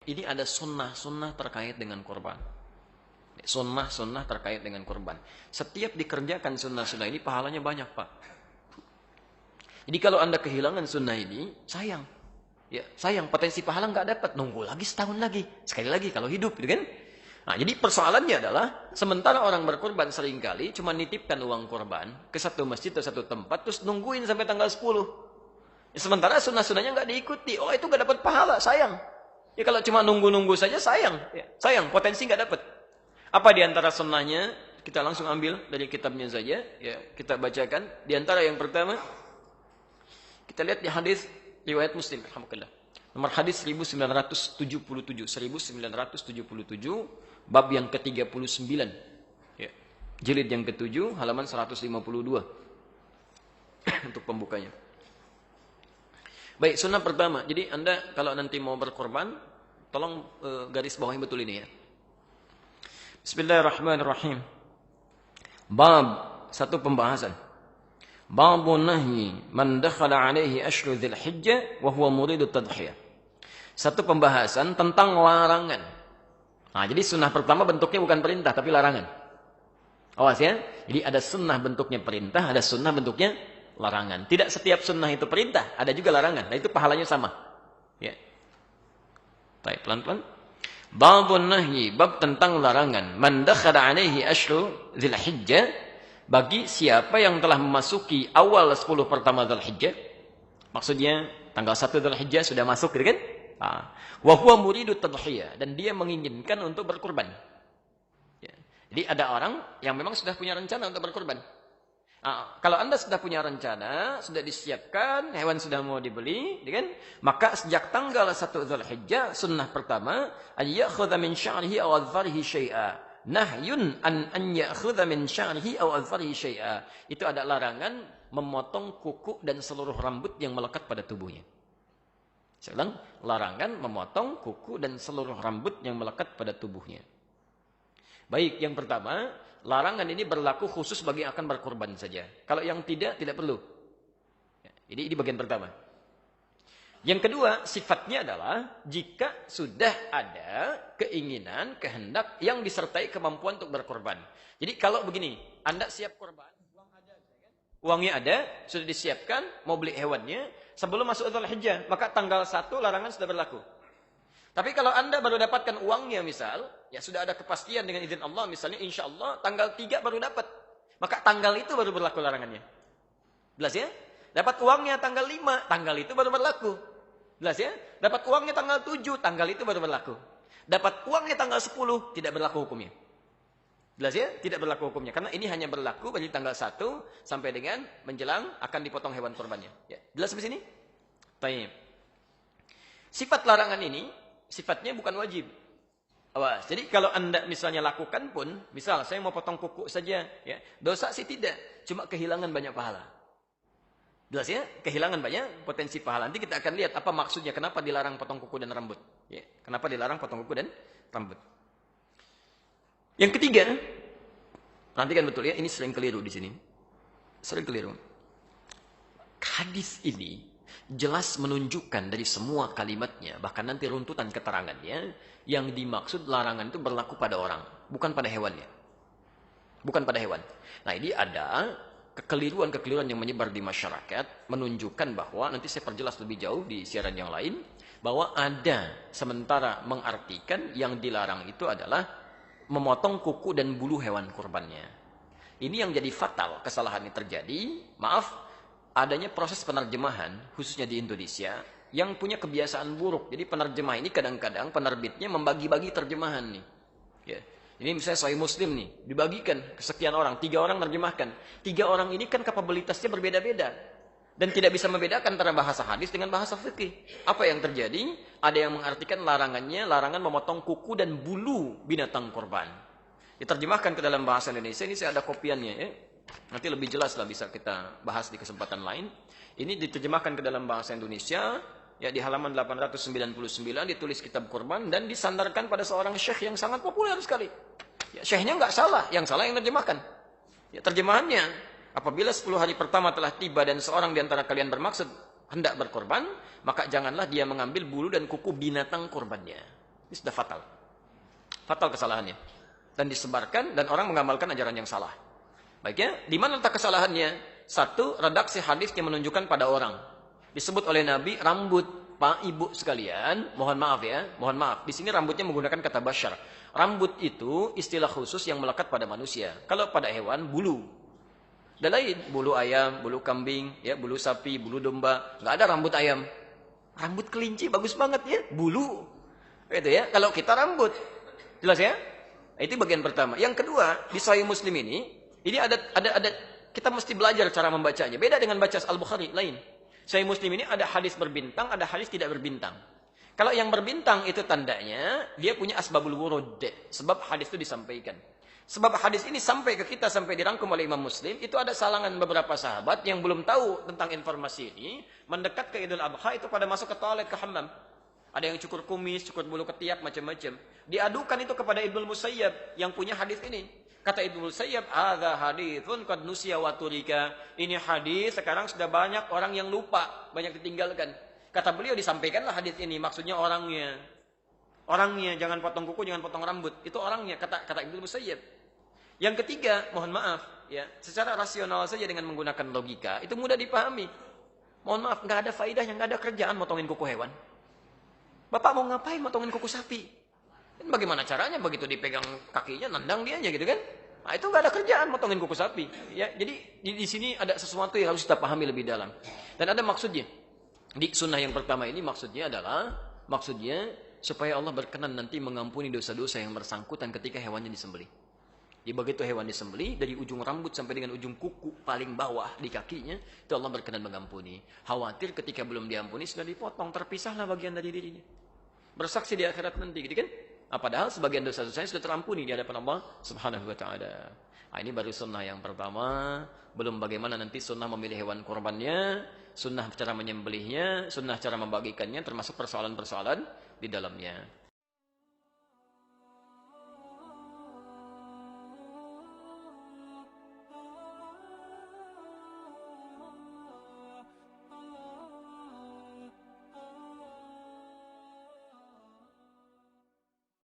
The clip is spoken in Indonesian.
ini ada sunnah-sunnah terkait dengan kurban. Sunnah-sunnah terkait dengan kurban. Setiap dikerjakan sunnah-sunnah ini pahalanya banyak, Pak. Jadi kalau Anda kehilangan sunnah ini, sayang. Ya, sayang, potensi pahala nggak dapat. Nunggu lagi setahun lagi. Sekali lagi kalau hidup, gitu kan? Nah, jadi persoalannya adalah, sementara orang berkurban seringkali cuma nitipkan uang kurban ke satu masjid atau satu tempat, terus nungguin sampai tanggal 10. Ya, sementara sunnah-sunnahnya nggak diikuti. Oh, itu nggak dapat pahala, sayang. Ya, kalau cuma nunggu-nunggu saja, sayang. Ya, sayang, potensi nggak dapat. Apa di antara sunnahnya? Kita langsung ambil dari kitabnya saja. Ya, kita bacakan. Di antara yang pertama, kita lihat di hadis riwayat Muslim, alhamdulillah. Nomor hadis 1977, 1977, bab yang ke-39. Ya. Jilid yang ke-7, halaman 152. Untuk pembukanya. Baik, sunnah pertama. Jadi Anda kalau nanti mau berkorban, tolong garis bawahi betul ini ya. Bismillahirrahmanirrahim. Bab, satu pembahasan. Babun nahyi man dakhala alaihi ashru dzil hijjah wa huwa muridu tadhiyah. Satu pembahasan tentang larangan. Nah, jadi sunnah pertama bentuknya bukan perintah tapi larangan. Awas ya. Jadi ada sunnah bentuknya perintah, ada sunnah bentuknya larangan. Tidak setiap sunnah itu perintah, ada juga larangan. Nah, itu pahalanya sama. Ya. Baik, pelan-pelan. Babun nahyi, bab tentang larangan. Man dakhala alaihi ashru dzil hijjah, bagi siapa yang telah memasuki awal 10 pertama Dzulhijjah, maksudnya tanggal 1 Dzulhijjah sudah masuk, gitu kan? Wa huwa muridu tadhiyah, dan dia menginginkan untuk berkurban. Ya. Jadi ada orang yang memang sudah punya rencana untuk berkurban. Kalau Anda sudah punya rencana, sudah disiapkan, hewan sudah mau dibeli, gitu kan? Maka sejak tanggal 1 Dzulhijjah, sunnah pertama, ayyakhudha min sya'rihi aw adharihi syai'a. Nahyun an ya'khudha min sya'rihi aw adharihi syai'a. Itu ada larangan memotong kuku dan seluruh rambut yang melekat pada tubuhnya. Saya ulang, larangan memotong kuku dan seluruh rambut yang melekat pada tubuhnya. Baik, yang pertama, larangan ini berlaku khusus bagi yang akan berkorban saja. Kalau yang tidak perlu. Jadi ini bagian pertama. Yang kedua, sifatnya adalah jika sudah ada keinginan, kehendak yang disertai kemampuan untuk berkorban. Jadi kalau begini, Anda siap korban, uang ada, kan? Uangnya ada, sudah disiapkan, mau beli hewannya, sebelum masuk Dzulhijjah, maka tanggal 1 larangan sudah berlaku. Tapi kalau Anda baru dapatkan uangnya misal, ya sudah ada kepastian dengan izin Allah, misalnya insya Allah tanggal 3 baru dapat, maka tanggal itu baru berlaku larangannya. Jelas ya? Dapat uangnya tanggal 5, tanggal itu baru berlaku. Jelas ya? Dapat uangnya tanggal 7, tanggal itu baru berlaku. Dapat uangnya tanggal 10, tidak berlaku hukumnya. Jelas ya? Tidak berlaku hukumnya. Karena ini hanya berlaku bagi tanggal 1 sampai dengan menjelang akan dipotong hewan korbannya. Ya. Jelas sampai sini? Baik. Sifat larangan ini, sifatnya bukan wajib. Awas. Jadi kalau Anda misalnya lakukan pun, misal saya mau potong kuku saja, ya, dosa sih tidak. Cuma kehilangan banyak pahala. Jelas ya? Kehilangan banyak potensi pahala. Nanti kita akan lihat apa maksudnya. Kenapa dilarang potong kuku dan rambut. Ya. Kenapa dilarang potong kuku dan rambut. Yang ketiga. Perhatikan betul ya. Ini sering keliru di sini. Sering keliru. Hadis ini jelas menunjukkan dari semua kalimatnya. Bahkan nanti runtutan keterangannya. Yang dimaksud larangan itu berlaku pada orang. Bukan pada hewannya. Bukan pada hewan. Nah ini ada kekeliruan-kekeliruan yang menyebar di masyarakat menunjukkan bahwa, nanti saya perjelas lebih jauh di siaran yang lain, bahwa ada sementara mengartikan yang dilarang itu adalah memotong kuku dan bulu hewan kurbannya. Ini yang jadi fatal, kesalahan ini terjadi, maaf, adanya proses penerjemahan, khususnya di Indonesia, yang punya kebiasaan buruk. Jadi penerjemah ini kadang-kadang penerbitnya membagi-bagi terjemahan nih. Ya. Ini misalnya Sahih Muslim nih, dibagikan ke sekian orang, 3 orang menerjemahkan. 3 orang ini kan kapabilitasnya berbeda-beda. Dan tidak bisa membedakan antara bahasa hadis dengan bahasa fikih. Apa yang terjadi? Ada yang mengartikan larangannya, larangan memotong kuku dan bulu binatang korban. Diterjemahkan ke dalam bahasa Indonesia, ini saya ada kopiannya ya. Nanti lebih jelas lah bisa kita bahas di kesempatan lain. Ini diterjemahkan ke dalam bahasa Indonesia, ya di halaman 899 ditulis kitab kurban dan disandarkan pada seorang syekh yang sangat populer sekali. Ya, syekhnya nggak salah, yang salah yang terjemahkan. Ya, terjemahannya, apabila 10 hari pertama telah tiba dan seorang di antara kalian bermaksud hendak berkorban, maka janganlah dia mengambil bulu dan kuku binatang korbannya. Ini sudah fatal. Fatal kesalahannya. Dan disebarkan dan orang mengamalkan ajaran yang salah. Baiknya, di mana letak kesalahannya? Satu, redaksi hadis yang menunjukkan pada orang. Disebut oleh Nabi, rambut Pak, Ibu sekalian, mohon maaf ya, mohon maaf. Di sini rambutnya menggunakan kata basyar. Rambut itu istilah khusus yang melekat pada manusia. Kalau pada hewan, bulu. Dan lain, bulu ayam, bulu kambing, ya, bulu sapi, bulu domba. Nggak ada rambut ayam. Rambut kelinci bagus banget ya, bulu. Itu ya, kalau kita rambut. Jelas ya? Itu bagian pertama. Yang kedua, di Sahih Muslim ini ada kita mesti belajar cara membacanya. Beda dengan baca Al-Bukhari, lain. Sahih Muslim ini ada hadis berbintang, ada hadis tidak berbintang. Kalau yang berbintang itu tandanya dia punya asbabul wurud, sebab hadis itu disampaikan. Sebab hadis ini sampai ke kita, sampai dirangkum oleh Imam Muslim, itu ada salangan beberapa sahabat yang belum tahu tentang informasi ini, mendekat ke Idul Adha itu pada masuk ke toilet, ke hammam. Ada yang cukur kumis, cukur bulu ketiak, macam-macam. Diadukan itu kepada Ibnu Musayyab yang punya hadis ini. Kata Ibnu Musayyab, "Hadza haditsun qad nusiya wa turika." Ini hadis sekarang sudah banyak orang yang lupa, banyak ditinggalkan. Kata beliau, disampaikanlah hadis ini, maksudnya orangnya. Orangnya, jangan potong kuku, jangan potong rambut. Itu orangnya, kata Ibnu Musayyab. Yang ketiga, mohon maaf, ya, secara rasional saja dengan menggunakan logika, itu mudah dipahami. Mohon maaf, nggak ada faedahnya, nggak ada kerjaan motongin kuku hewan. Bapak mau ngapain motongin kuku sapi? Dan bagaimana caranya? Begitu dipegang kakinya, nendang dia aja gitu kan? Nah, itu nggak ada kerjaan motongin kuku sapi. Ya, jadi di sini ada sesuatu yang harus kita pahami lebih dalam. Dan ada maksudnya. Di sunnah yang pertama ini maksudnya supaya Allah berkenan nanti mengampuni dosa-dosa yang bersangkutan ketika hewannya disembelih. Jadi begitu hewan disembelih, dari ujung rambut sampai dengan ujung kuku paling bawah di kakinya, itu Allah berkenan mengampuni. Khawatir ketika belum diampuni sudah dipotong, terpisahlah bagian dari dirinya. Bersaksi di akhirat nanti, gitu kan? Nah, padahal sebagian dosa-dosanya sudah terampuni di hadapan Allah Subhanahu wa taala. Nah, ini baru sunnah yang pertama, belum bagaimana nanti sunnah memilih hewan kurbannya, sunnah cara menyembelihnya, sunnah cara membagikannya, termasuk persoalan-persoalan di dalamnya.